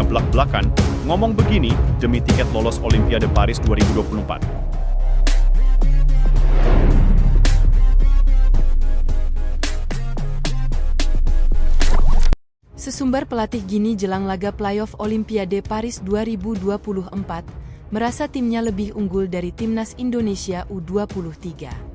timnya blak-blakan, ngomong begini demi tiket lolos Olimpiade Paris 2024. Sesumbar pelatih Gini jelang laga playoff Olimpiade Paris 2024, merasa timnya lebih unggul dari timnas Indonesia U23.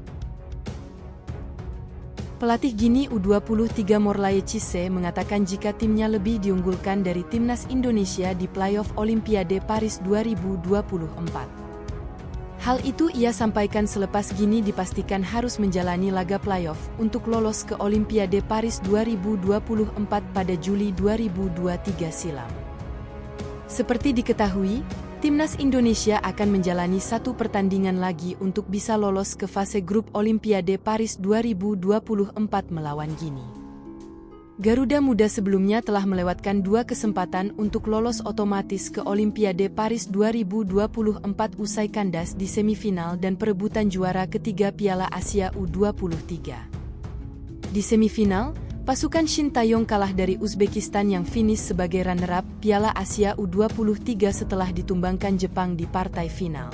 Pelatih Gini U23 Morlaye Cisse mengatakan jika timnya lebih diunggulkan dari timnas Indonesia di playoff Olimpiade Paris 2024. Hal itu ia sampaikan selepas Gini dipastikan harus menjalani laga playoff untuk lolos ke Olimpiade Paris 2024 pada Juli 2023 silam. Seperti diketahui, timnas Indonesia akan menjalani satu pertandingan lagi untuk bisa lolos ke fase grup Olimpiade Paris 2024 melawan Gini. Garuda Muda sebelumnya telah melewatkan dua kesempatan untuk lolos otomatis ke Olimpiade Paris 2024 usai kandas di semifinal dan perebutan juara ketiga Piala Asia U23. Di semifinal, pasukan Shin Taeyong kalah dari Uzbekistan yang finish sebagai runner-up Piala Asia U23 setelah ditumbangkan Jepang di partai final.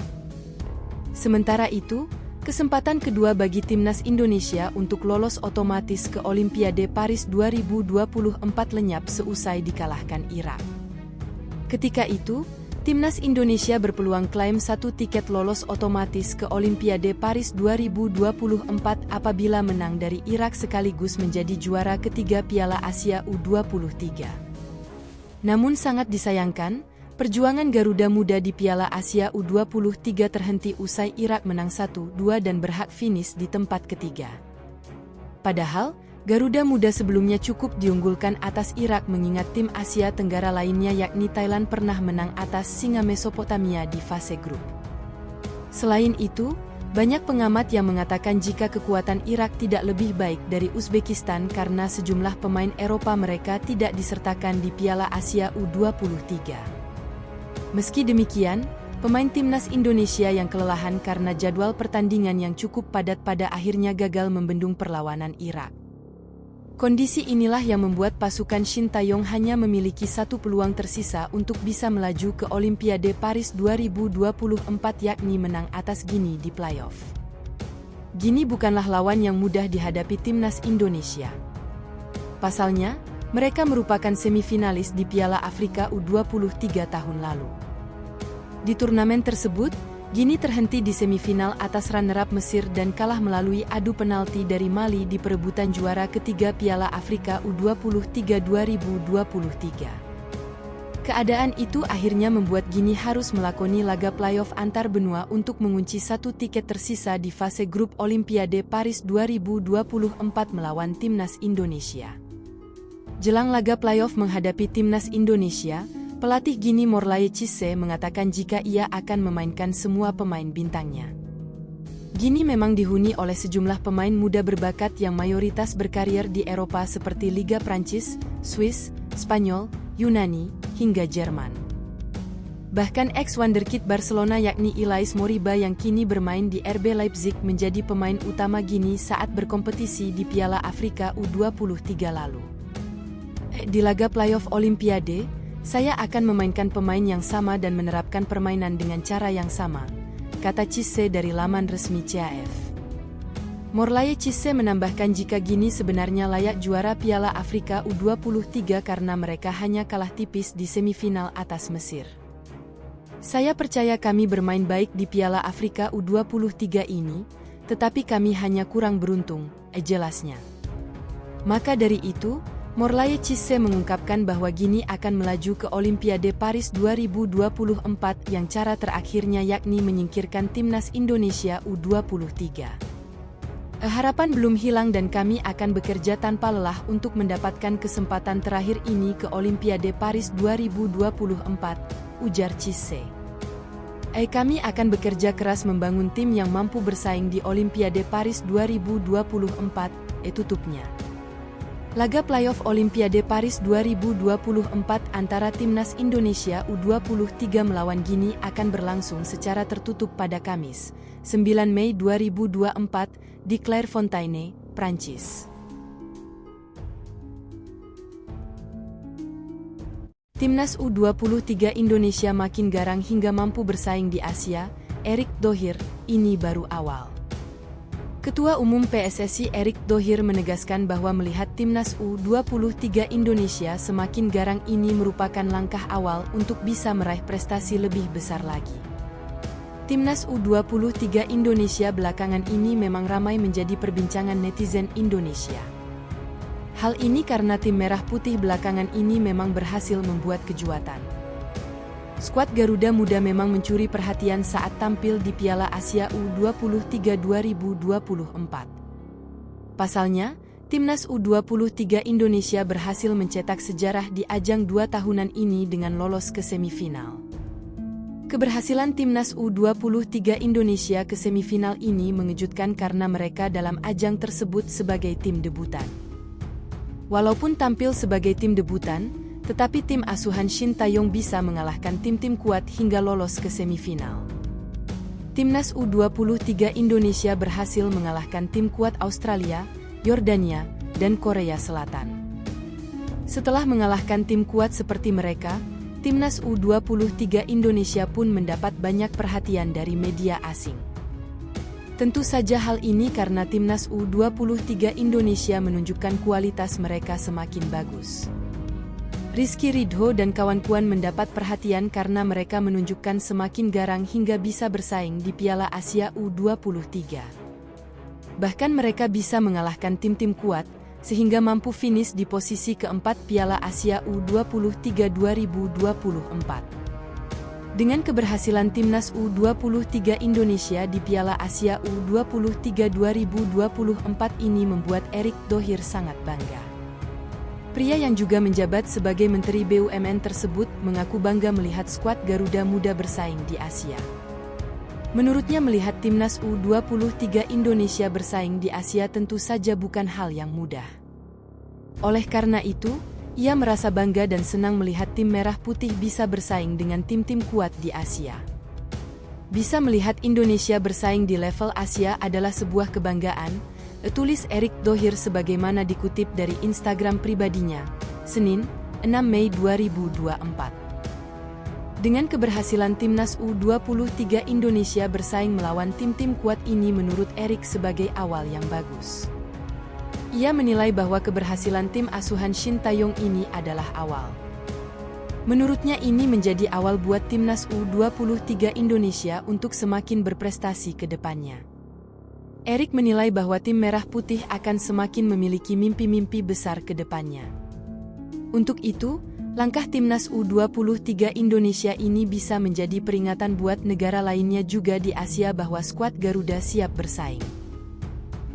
Sementara itu, kesempatan kedua bagi timnas Indonesia untuk lolos otomatis ke Olimpiade Paris 2024 lenyap seusai dikalahkan Irak. Ketika itu, timnas Indonesia berpeluang klaim satu tiket lolos otomatis ke Olimpiade Paris 2024 apabila menang dari Irak sekaligus menjadi juara ketiga Piala Asia U23. Namun sangat disayangkan, perjuangan Garuda Muda di Piala Asia U23 terhenti usai Irak menang 1-2 dan berhak finish di tempat ketiga. Padahal, Garuda Muda sebelumnya cukup diunggulkan atas Irak mengingat tim Asia Tenggara lainnya yakni Thailand pernah menang atas Singa Mesopotamia di fase grup. Selain itu, banyak pengamat yang mengatakan jika kekuatan Irak tidak lebih baik dari Uzbekistan karena sejumlah pemain Eropa mereka tidak disertakan di Piala Asia U23. Meski demikian, pemain timnas Indonesia yang kelelahan karena jadwal pertandingan yang cukup padat pada akhirnya gagal membendung perlawanan Irak. Kondisi inilah yang membuat pasukan Shin Taeyong hanya memiliki satu peluang tersisa untuk bisa melaju ke Olimpiade Paris 2024 yakni menang atas Gini di playoff. Gini bukanlah lawan yang mudah dihadapi timnas Indonesia. Pasalnya, mereka merupakan semifinalis di Piala Afrika U23 tahun lalu. Di turnamen tersebut, Gini terhenti di semifinal atas runner-up Mesir dan kalah melalui adu penalti dari Mali di perebutan juara ketiga Piala Afrika U23 2023. Keadaan itu akhirnya membuat Gini harus melakoni laga playoff antar benua untuk mengunci satu tiket tersisa di fase grup Olimpiade Paris 2024 melawan timnas Indonesia. Jelang laga playoff menghadapi timnas Indonesia, pelatih Gini Morlaye Cisse mengatakan jika ia akan memainkan semua pemain bintangnya. Gini memang dihuni oleh sejumlah pemain muda berbakat yang mayoritas berkarier di Eropa seperti Liga Prancis, Swiss, Spanyol, Yunani, hingga Jerman. Bahkan ex-wonderkid Barcelona yakni Ilais Moriba yang kini bermain di RB Leipzig menjadi pemain utama Gini saat berkompetisi di Piala Afrika U23 lalu. Di laga playoff Olimpiade, saya akan memainkan pemain yang sama dan menerapkan permainan dengan cara yang sama, kata Cisse dari laman resmi CAF. Morlaye Cisse menambahkan jika Gini sebenarnya layak juara Piala Afrika U23 karena mereka hanya kalah tipis di semifinal atas Mesir. Saya percaya kami bermain baik di Piala Afrika U23 ini, tetapi kami hanya kurang beruntung, jelasnya. Maka dari itu, Morlaye Cisse mengungkapkan bahwa Gini akan melaju ke Olimpiade Paris 2024 yang cara terakhirnya yakni menyingkirkan timnas Indonesia U23. Harapan belum hilang dan kami akan bekerja tanpa lelah untuk mendapatkan kesempatan terakhir ini ke Olimpiade Paris 2024, ujar Cisse. Kami akan bekerja keras membangun tim yang mampu bersaing di Olimpiade Paris 2024, tutupnya. Laga playoff Olimpiade Paris 2024 antara timnas Indonesia U23 melawan Gini akan berlangsung secara tertutup pada Kamis, 9 Mei 2024, di Clairefontaine, Prancis. Timnas U23 Indonesia makin garang hingga mampu bersaing di Asia, Erick Thohir, ini baru awal. Ketua Umum PSSI Erick Thohir menegaskan bahwa melihat Timnas U23 Indonesia semakin garang ini merupakan langkah awal untuk bisa meraih prestasi lebih besar lagi. Timnas U23 Indonesia belakangan ini memang ramai menjadi perbincangan netizen Indonesia. Hal ini karena tim merah putih belakangan ini memang berhasil membuat kejutan. Skuad Garuda Muda memang mencuri perhatian saat tampil di Piala Asia U23 2024. Pasalnya, Timnas U23 Indonesia berhasil mencetak sejarah di ajang 2 tahunan ini dengan lolos ke semifinal. Keberhasilan Timnas U23 Indonesia ke semifinal ini mengejutkan karena mereka dalam ajang tersebut sebagai tim debutan. Walaupun tampil sebagai tim debutan, tetapi tim asuhan Shin Tae-yong bisa mengalahkan tim-tim kuat hingga lolos ke semifinal. Timnas U23 Indonesia berhasil mengalahkan tim kuat Australia, Yordania, dan Korea Selatan. Setelah mengalahkan tim kuat seperti mereka, Timnas U23 Indonesia pun mendapat banyak perhatian dari media asing. Tentu saja hal ini karena Timnas U23 Indonesia menunjukkan kualitas mereka semakin bagus. Rizky Ridho dan kawan-kawan mendapat perhatian karena mereka menunjukkan semakin garang hingga bisa bersaing di Piala Asia U23. Bahkan mereka bisa mengalahkan tim-tim kuat, sehingga mampu finish di posisi keempat Piala Asia U23 2024. Dengan keberhasilan Timnas U23 Indonesia di Piala Asia U23 2024 ini membuat Erick Thohir sangat bangga. Pria yang juga menjabat sebagai Menteri BUMN tersebut mengaku bangga melihat skuad Garuda Muda bersaing di Asia. Menurutnya melihat Timnas U23 Indonesia bersaing di Asia tentu saja bukan hal yang mudah. Oleh karena itu, ia merasa bangga dan senang melihat tim merah putih bisa bersaing dengan tim-tim kuat di Asia. Bisa melihat Indonesia bersaing di level Asia adalah sebuah kebanggaan, tulis Erick Thohir sebagaimana dikutip dari Instagram pribadinya, Senin, 6 Mei 2024. Dengan keberhasilan Timnas U23 Indonesia bersaing melawan tim-tim kuat ini menurut Erick sebagai awal yang bagus. Ia menilai bahwa keberhasilan tim asuhan Shin Tae-yong ini adalah awal. Menurutnya ini menjadi awal buat Timnas U23 Indonesia untuk semakin berprestasi ke depannya. Erick menilai bahwa tim merah putih akan semakin memiliki mimpi-mimpi besar ke depannya. Untuk itu, langkah Timnas U23 Indonesia ini bisa menjadi peringatan buat negara lainnya juga di Asia bahwa skuad Garuda siap bersaing.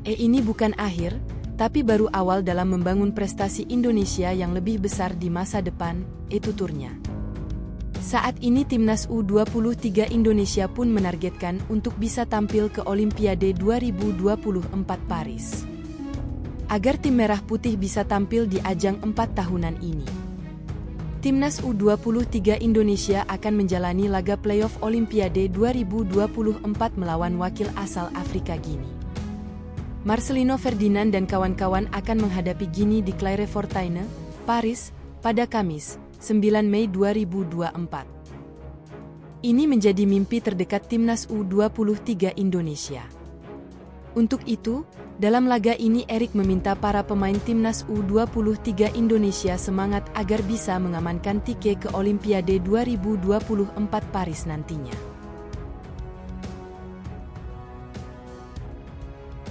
Ini bukan akhir, tapi baru awal dalam membangun prestasi Indonesia yang lebih besar di masa depan, tuturnya. Saat ini Timnas U23 Indonesia pun menargetkan untuk bisa tampil ke Olimpiade 2024 Paris. Agar tim merah putih bisa tampil di ajang 4 tahunan ini. Timnas U23 Indonesia akan menjalani laga playoff Olimpiade 2024 melawan wakil asal Afrika Gini. Marcelino Ferdinand dan kawan-kawan akan menghadapi Gini di Clairefontaine, Paris, pada Kamis, 9 Mei 2024. Ini menjadi mimpi terdekat Timnas U23 Indonesia. Untuk itu, dalam laga ini Erick meminta para pemain Timnas U23 Indonesia semangat agar bisa mengamankan tiket ke Olimpiade 2024 Paris nantinya.